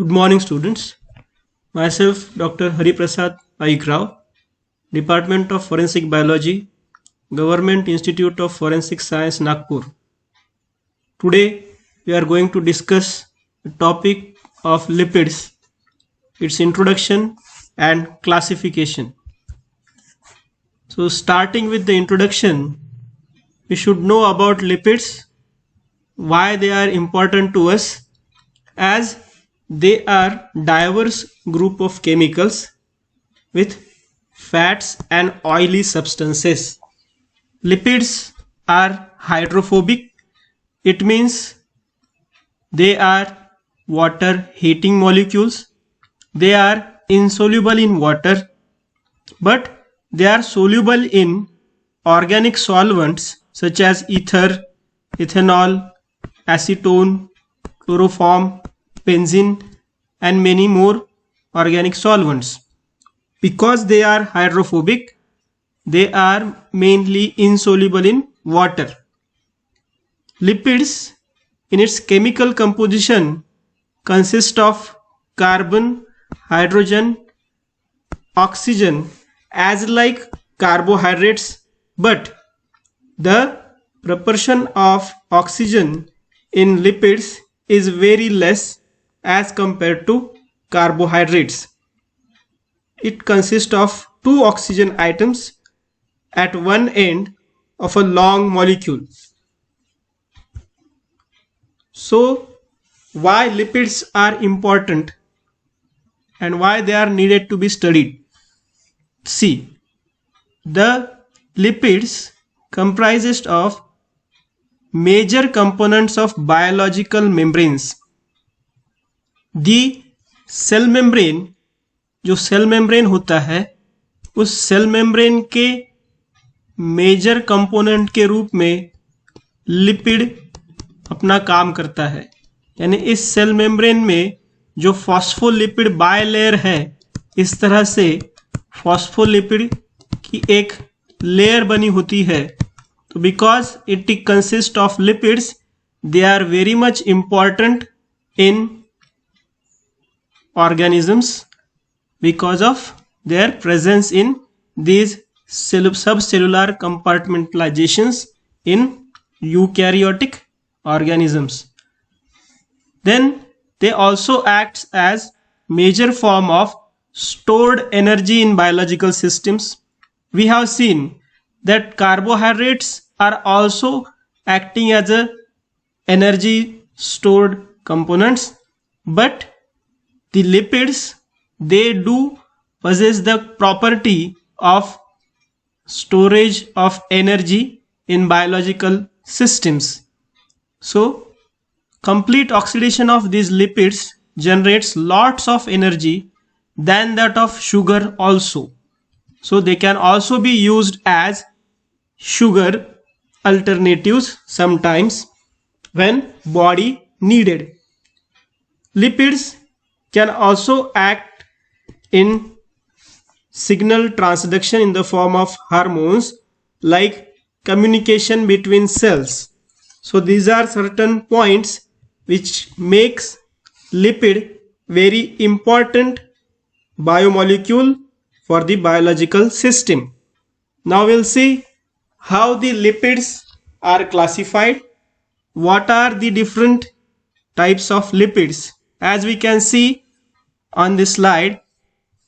Good morning, students. Myself, Dr. Hari Prasad Paik Rao, Department of Forensic Biology, Government Institute of Forensic Science, Nagpur. Today, we are going to discuss the topic of lipids, its introduction and classification. So, starting with the introduction, we should know about lipids, why they are important to us, as they are diverse group of chemicals with fats and oily substances. Lipids are hydrophobic. It means they are water heating molecules. They are insoluble in water, but they are soluble in organic solvents such as ether, ethanol, acetone, chloroform, benzene, and many more organic solvents. Because they are hydrophobic, they are mainly insoluble in water. Lipids, in its chemical composition, consist of carbon, hydrogen, oxygen as like carbohydrates, but the proportion of oxygen in lipids is very less as compared to carbohydrates. It consists of two oxygen atoms at one end of a long molecule. So, why lipids are important and why they are needed to be studied? See, the lipids comprises of major components of biological membranes. The cell membrane, जो cell membrane होता है, उस cell membrane के major component के रूप में lipid अपना काम करता है. यानी इस सेल मेम्ब्रेन में जो फॉस्फोलिपिड बायलेयर है, इस तरह से फॉस्फोलिपिड की एक लेयर बनी होती है. तो because it consist of lipids, they are very much important in organisms because of their presence in these subcellular compartmentalizations in eukaryotic organisms. Then they also act as major form of stored energy in biological systems. We have seen that carbohydrates are also acting as a energy stored components, but the lipids, they do possess the property of storage of energy in biological systems. So complete oxidation of these lipids generates lots of energy than that of sugar also. So they can also be used as sugar alternatives sometimes when body needed. Lipids can also act in signal transduction in the form of hormones like communication between cells. So these are certain points which makes lipid very important biomolecule for the biological system. Now we'll see how the lipids are classified. What are the different types of lipids? As we can see on this slide,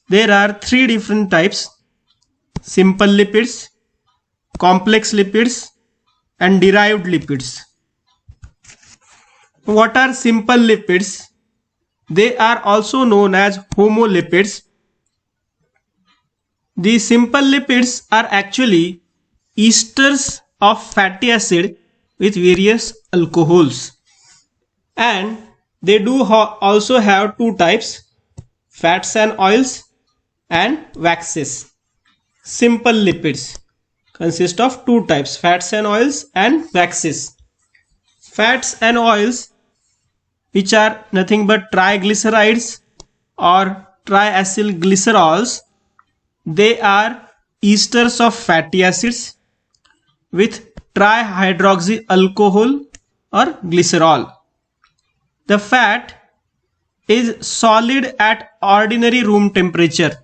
there are three different types: simple lipids, complex lipids, and derived lipids. What are simple lipids? They are also known as homolipids. The simple lipids are actually esters of fatty acid with various alcohols, and they do also have two types: fats and oils and waxes. Simple lipids consist of two types: fats and oils and waxes. Fats and oils, which are nothing but triglycerides or triacylglycerols, they are esters of fatty acids with trihydroxy alcohol or glycerol. The fat is solid at ordinary room temperature.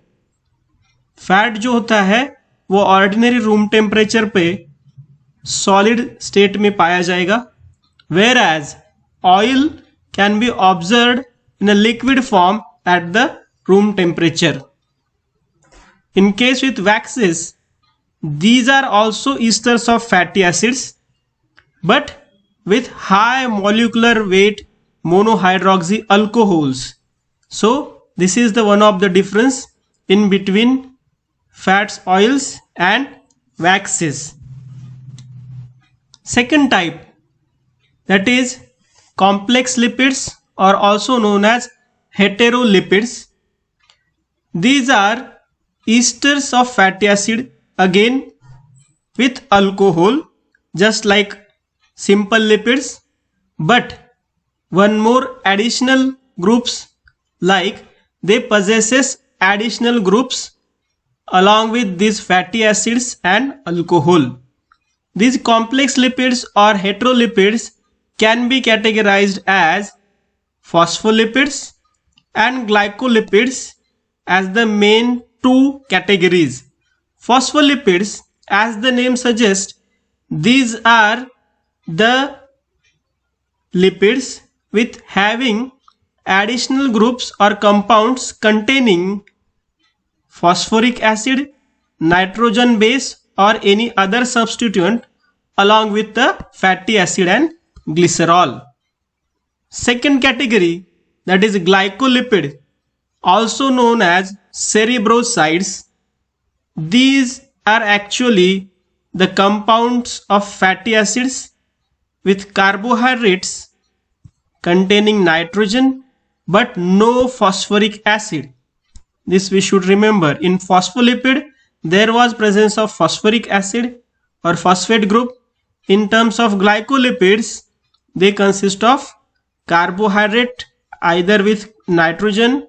Fat जो होता है वो ordinary room temperature पे solid state में पाया जाएगा, whereas oil can be observed in a liquid form at the room temperature. In case with waxes, these are also esters of fatty acids, but with high molecular weight monohydroxy alcohols. So this is the one of the difference in between fats, oils and waxes. Second type, that is complex lipids, or also known as heterolipids. These are esters of fatty acid, again with alcohol, just like simple lipids, but one more additional groups, like they possesses additional groups along with these fatty acids and alcohol. These complex lipids or heterolipids can be categorized as phospholipids and glycolipids as the main two categories. Phospholipids, as the name suggests, these are the lipids with having additional groups or compounds containing phosphoric acid, nitrogen base or any other substituent along with the fatty acid and glycerol. Second category, that is glycolipid, also known as cerebrosides. These are actually the compounds of fatty acids with carbohydrates containing nitrogen but no phosphoric acid. This we should remember. In phospholipid there was presence of phosphoric acid or phosphate group. In terms of glycolipids, they consist of carbohydrate either with nitrogen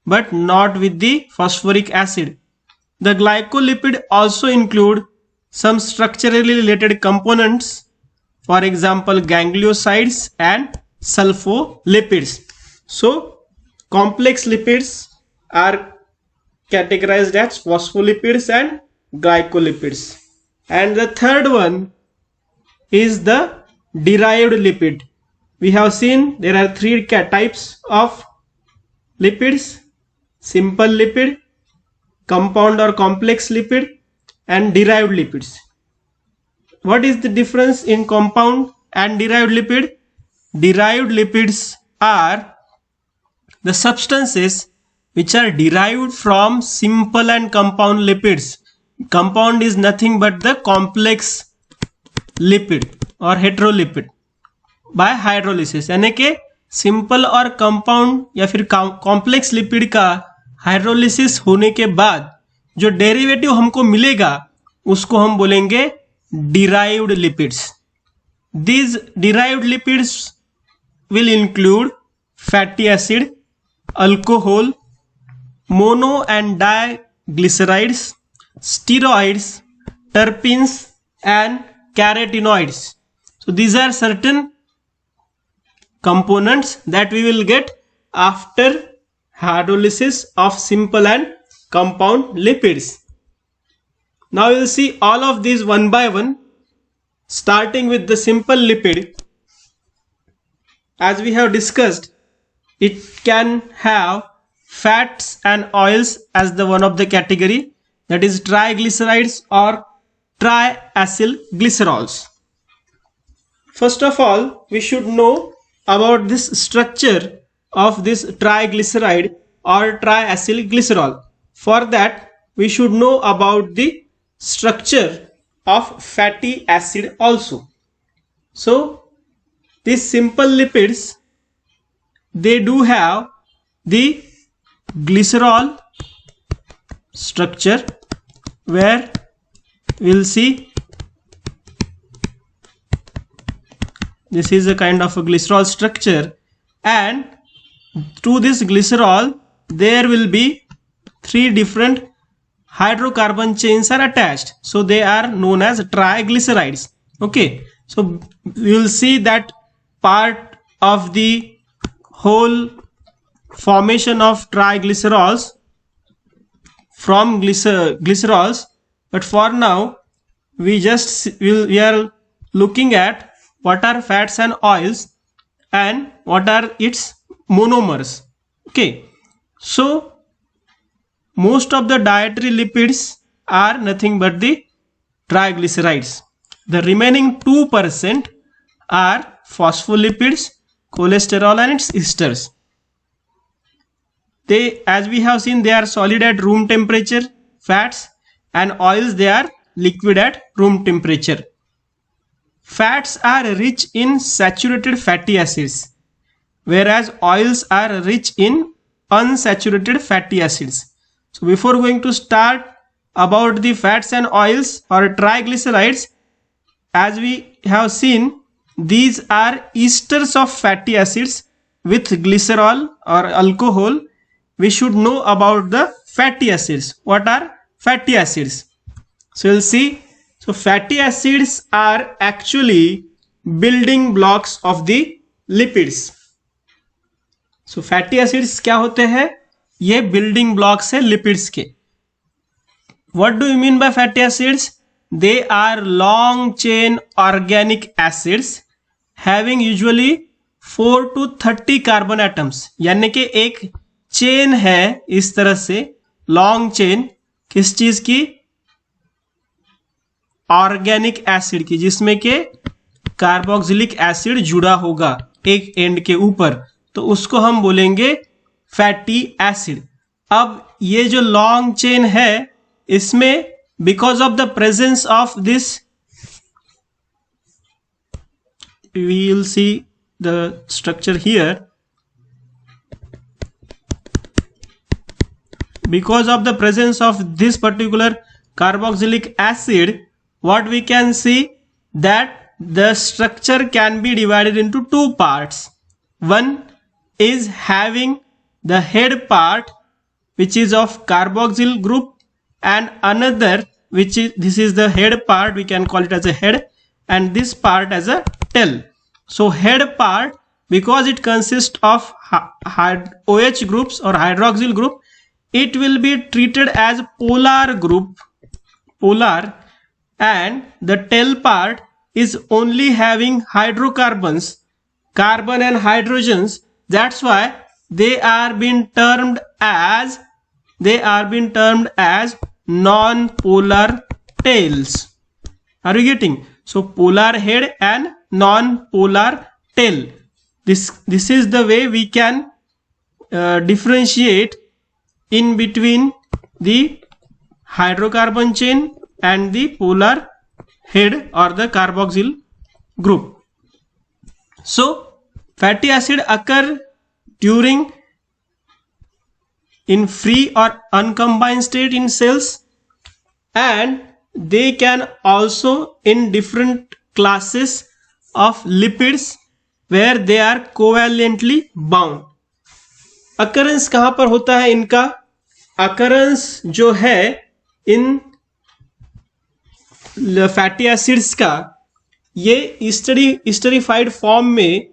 but not with the phosphoric acid. The glycolipid also include some structurally related components, for example gangliosides and sulfolipids. So complex lipids are categorized as phospholipids and glycolipids. And the third one is the derived lipid. We have seen there are three types of lipids: simple lipid, compound or complex lipid, and derived lipids. What is the difference in compound and derived lipid? Derived lipids are the substances which are derived from simple and compound lipids. Compound is nothing but the complex lipid or heterolipid by hydrolysis, यानी कि simple और compound या फिर complex lipid का hydrolysis होने के बाद जो डेरिवेटिव हमको मिलेगा उसको हम बोलेंगे derived lipids. These derived lipids will include fatty acid, alcohol, mono and diglycerides, steroids, terpenes and carotenoids. So these are certain components that we will get after hydrolysis of simple and compound lipids. Now we will see all of these one by one, starting with the simple lipid. As we have discussed, it can have fats and oils as the one of the category, that is triglycerides or triacylglycerols. First of all, we should know about this structure of this triglyceride or triacylglycerol. For that, we should know about the structure of fatty acid also. So these simple lipids, they do have the glycerol structure, where we'll see this is a kind of a glycerol structure, and to this glycerol there will be three different hydrocarbon chains are attached, so they are known as triglycerides. Okay, so we will see that part of the whole formation of triglycerols from glycerols, but for now we are looking at what are fats and oils and what are its monomers. Okay, so most of the dietary lipids are nothing but the triglycerides. The remaining 2% are phospholipids, cholesterol and its esters. They, as we have seen, they are solid at room temperature, fats, and oils, they are liquid at room temperature. Fats are rich in saturated fatty acids, whereas oils are rich in unsaturated fatty acids. So before going to start about the fats and oils or triglycerides, as we have seen, these are esters of fatty acids with glycerol or alcohol. We should know about the fatty acids. What are fatty acids? So we'll see. So fatty acids are actually building blocks of the lipids. So fatty acids क्या होते हैं? ये building blocks है lipids के. What do you mean by fatty acids? They are long chain organic acids having usually 4 to 30 carbon atoms. यानी कि एक chain है इस तरह से, लॉन्ग चेन, किस चीज की? ऑर्गेनिक एसिड की, जिसमें के कार्बोक्सिलिक एसिड जुड़ा होगा एक एंड के ऊपर, तो उसको हम बोलेंगे फैटी एसिड. अब ये जो लॉन्ग चेन है, इसमें because of the presence of this, we will see the structure here. Because of the presence of this particular carboxylic acid, what we can see that the structure can be divided into two parts. One is having the head part, which is of carboxyl group, and another which is, this is the head part, we can call it as a head, and this part as a tail. So head part, because it consists of OH groups or hydroxyl group, it will be treated as polar group, polar, and the tail part is only having hydrocarbons, carbon and hydrogens. That's why they are being termed as non-polar tails. Are you getting? So polar head and non-polar tail. This is the way we can differentiate in between the hydrocarbon chain and the polar head or the carboxyl group. So fatty acid occur during in free or uncombined state in cells, and they can also in different classes of lipids where they are covalently bound. Occurrence कहाँ पर होता है इनका? Occurrence जो है इन fatty acids का, ये esterified form में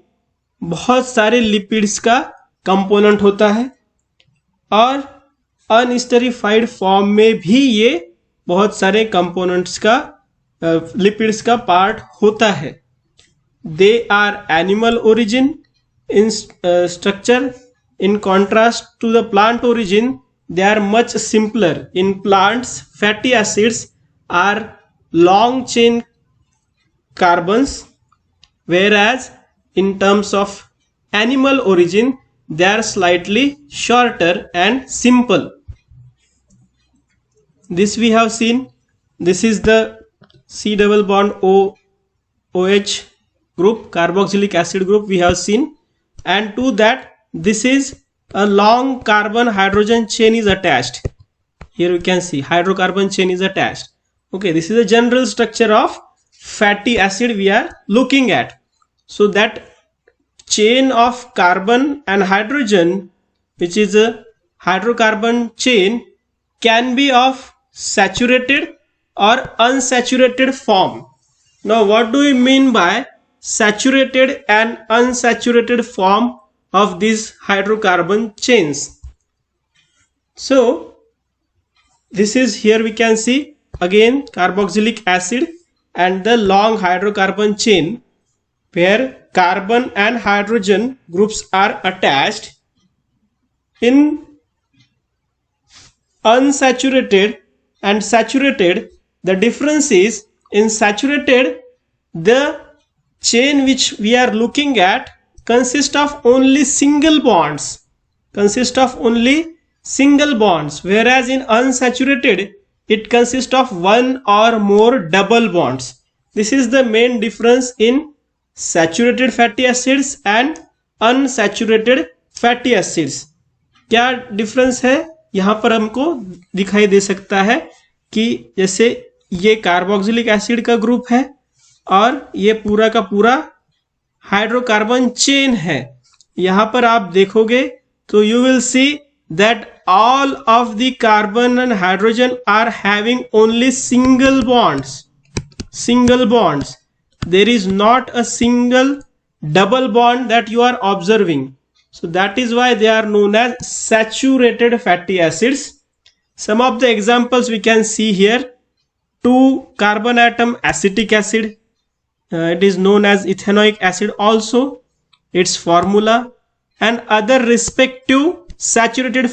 बहुत सारे लिपिड्स का कंपोनेंट होता है, और अनएस्टरीफाइड फॉर्म में भी ये बहुत सारे कंपोनेंट्स का लिपिड्स का पार्ट होता है. They are animal origin in structure. In contrast to the plant origin, they are much simpler. In plants, fatty acids are long chain carbons, whereas in terms of animal origin, they are slightly shorter and simple. This we have seen. This is the C double bond OH group, carboxylic acid group we have seen, and to that this is a long carbon hydrogen chain is attached. Here we can see hydrocarbon chain is attached. Okay, this is a general structure of fatty acid we are looking at. So that chain of carbon and hydrogen, which is a hydrocarbon chain, can be of saturated or unsaturated form. Now what do we mean by saturated and unsaturated form of these hydrocarbon chains. So this is, here we can see again carboxylic acid and the long hydrocarbon chain where carbon and hydrogen groups are attached. In unsaturated and saturated, the difference is in saturated the chain which we are looking at consists of only single bonds, whereas in unsaturated it consists of one or more double bonds. This is the main difference in saturated fatty acids and unsaturated fatty acids. क्या difference है यहाँ पर हमको दिखाई दे सकता है कि जैसे ये कार्बोक्सिलिक एसिड का ग्रुप है और ये पूरा का पूरा हाइड्रोकार्बन चेन है. यहाँ पर आप देखोगे तो you will see that all of the carbon and hydrogen are having only single bonds. There is not a single double bond that you are observing. So that is why they are known as saturated fatty acids. Some of the examples we can see here. 2 carbon atom acetic acid. It is known as ethanoic acid also. Its formula and other respective saturated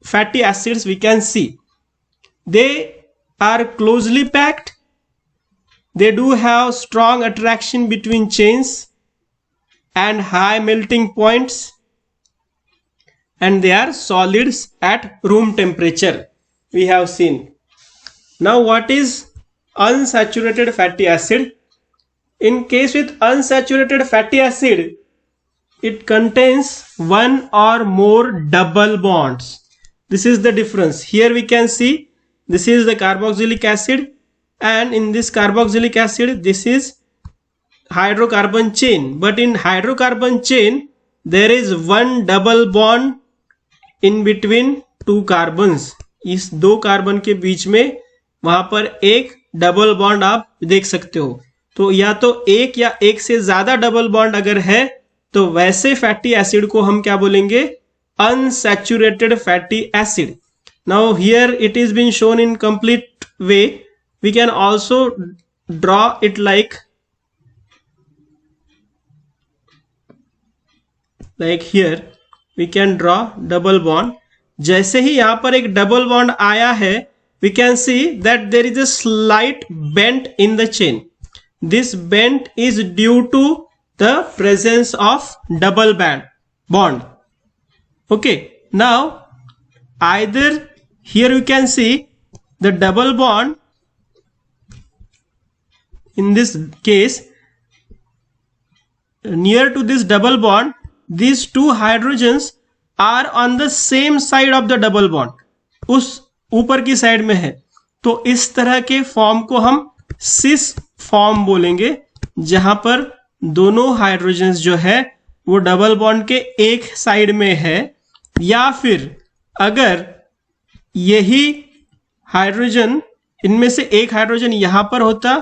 fatty acids we can see. They are closely packed. They do have strong attraction between chains and high melting points, and they are solids at room temperature. We have seen. Now what is unsaturated fatty acid? In case with unsaturated fatty acid, it contains one or more double bonds. This is the difference. Here we can see this is the carboxylic acid, and in this carboxylic acid this is hydrocarbon chain. But in hydrocarbon chain there is one double bond in between 2 carbons. इस 2 carbon के बीच में वहां पर एक double bond आप देख सकते हो. तो या तो एक या एक से ज्यादा डबल बॉन्ड अगर है तो वैसे फैटी एसिड को हम क्या बोलेंगे? Unsaturated fatty acid. Now here it is been shown in complete way. We can also draw it like here we can draw double bond. जैसे ही यहां पर एक डबल बॉन्ड आया है, we can see that there is a slight bent in the chain. This bend is due to the presence of double bond. Okay, now either here you can see the double bond. In this case, near to this double bond, these 2 hydrogens are on the same side of the double bond. उस ऊपर की side में है. तो इस तरह के form को हम सिस फॉर्म बोलेंगे, जहां पर दोनों हाइड्रोजन्स जो है वो डबल बॉन्ड के एक साइड में है. या फिर अगर यही हाइड्रोजन, इनमें से एक हाइड्रोजन यहां पर होता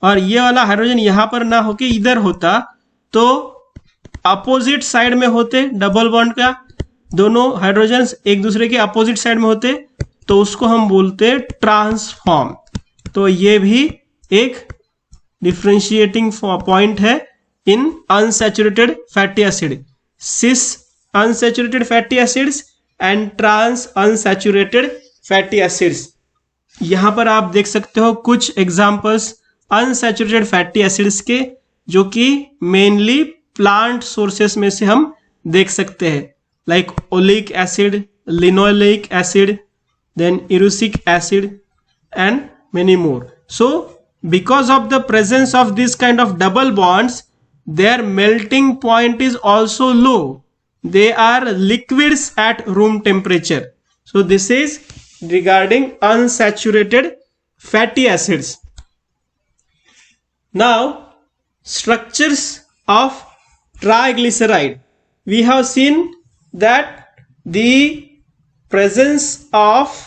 और ये वाला हाइड्रोजन यहां पर ना होके इधर होता, तो अपोजिट साइड में होते डबल बॉन्ड का, दोनों हाइड्रोजन्स एक दूसरे के अपोजिट साइड में होते, तो उसको हम बोलते ट्रांसफॉर्म. तो ये भी एक डिफरेंशिएटिंग पॉइंट है in unsaturated fatty acid. Cis unsaturated fatty acids and trans unsaturated fatty acids. यहां पर आप देख सकते हो कुछ एग्जांपल्स अनसैचुरेटेड फैटी एसिड्स के, जो कि मेनली प्लांट सोर्सेस में से हम देख सकते हैं, like oleic acid, linoleic acid, then erucic acid and many more. So because of the presence of this kind of double bonds, their melting point is also low. They are liquids at room temperature. So this is regarding unsaturated fatty acids. Now structures of triglyceride. We have seen that the presence of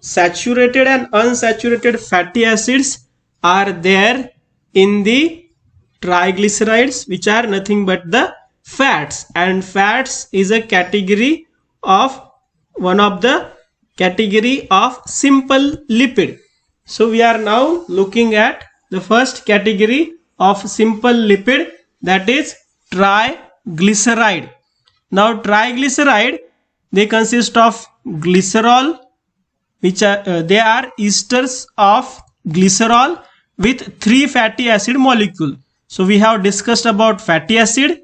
saturated and unsaturated fatty acids are there in the triglycerides, which are nothing but the fats, and fats is a category of one of the category of simple lipid. So we are now looking at the first category of simple lipid, that is triglyceride. Now triglyceride, they consist of glycerol, which are they are esters of glycerol with 3 fatty acid molecule. So we have discussed about fatty acid,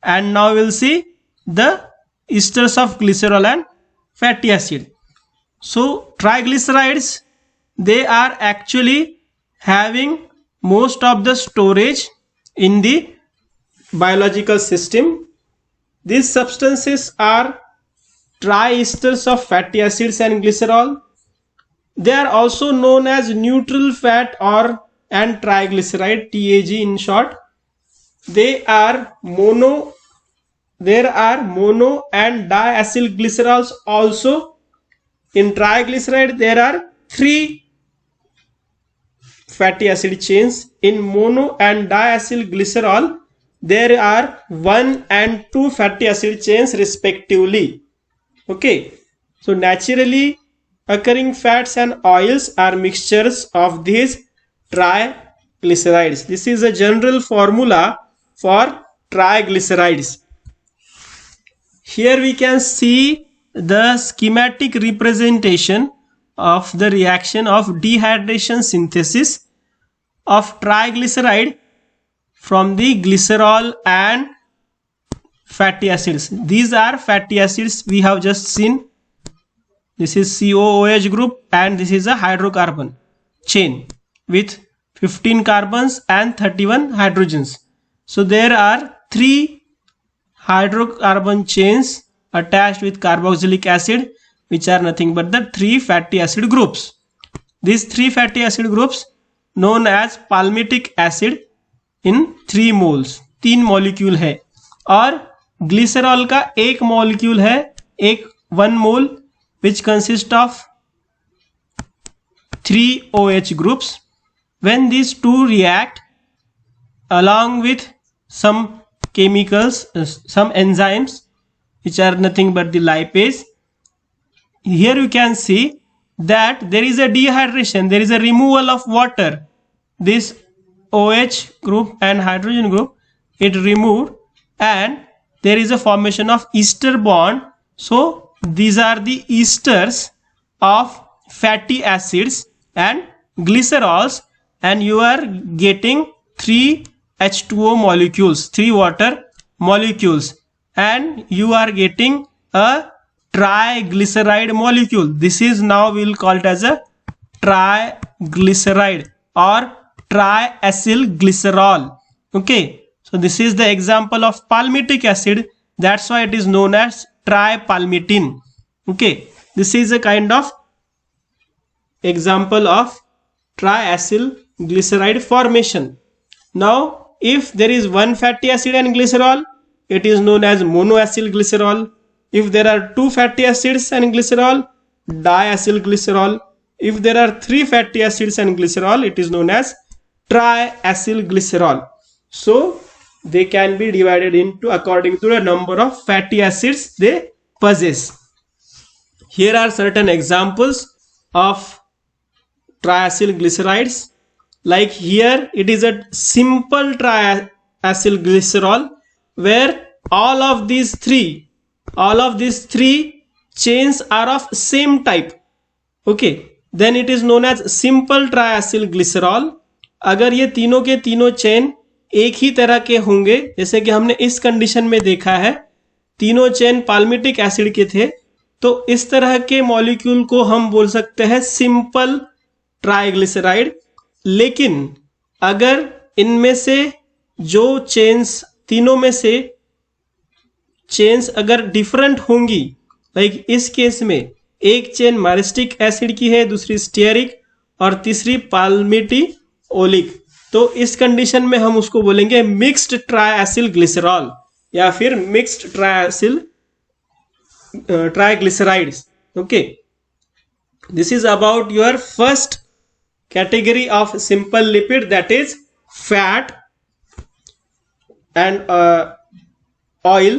and now we'll see the esters of glycerol and fatty acid. So triglycerides, they are actually having most of the storage in the biological system. These substances are triesters of fatty acids and glycerol. They are also known as neutral fat or and triglyceride, TAG in short. There are mono and diacylglycerols also. In triglyceride there are 3 fatty acid chains. In mono and diacylglycerol there are 1 and 2 fatty acid chains respectively. Okay, so naturally occurring fats and oils are mixtures of these triglycerides. This is a general formula for triglycerides. Here we can see the schematic representation of the reaction of dehydration synthesis of triglyceride from the glycerol and fatty acids. These are fatty acids we have just seen. This is COOH group and this is a hydrocarbon chain with 15 carbons and 31 hydrogens. So there are 3 hydrocarbon chains attached with carboxylic acid, which are nothing but the 3 fatty acid groups. These 3 fatty acid groups known as palmitic acid in 3 moles, 3 molecule है, और glycerol का 1 molecule है, 1 मोल, which consist of 3 OH groups. When these two react along with some chemicals, some enzymes which are nothing but the lipase, here you can see that there is a dehydration, there is a removal of water. This OH group and hydrogen group, it removed, and there is a formation of ester bond. So these are the esters of fatty acids and glycerols, and you are getting 3 H2O molecules, 3 water molecules, and you are getting a triglyceride molecule. This is now we will call it as a triglyceride or triacylglycerol. Okay, so this is the example of palmitic acid, that's why it is known as tripalmitin. Okay, this is a kind of example of triacylglyceride formation. Now if there is one fatty acid and glycerol, it is known as monoacylglycerol. If there are 2 fatty acids and glycerol, diacylglycerol. If there are 3 fatty acids and glycerol, it is known as triacylglycerol. So they can be divided into according to the number of fatty acids they possess. Here are certain examples of triacylglycerides. Like here it is a simple triacylglycerol where all of these three chains are of same type. Okay, then it is known as simple triacylglycerol. अगर ये तीनों के तीनों chain एक ही तरह के होंगे, जैसे कि हमने इस कंडीशन में देखा है, तीनों चेन पाल्मिटिक एसिड के थे, तो इस तरह के मॉलिक्यूल को हम बोल सकते हैं सिंपल ट्राइग्लिसराइड. लेकिन अगर इनमें से जो चेन्स, तीनों में से चेन्स अगर डिफरेंट होंगी, लाइक इस केस में एक चेन माइरिस्टिक एसिड की है, दूसरी स्टीयरिक और तीसरी पाल्मिटिओलिक, तो इस कंडीशन में हम उसको बोलेंगे मिक्स्ड ट्राइएसिल ग्लिसरॉल या फिर mixed triglycerides. Okay, this is about your first category of simple lipid, that is fat. And oil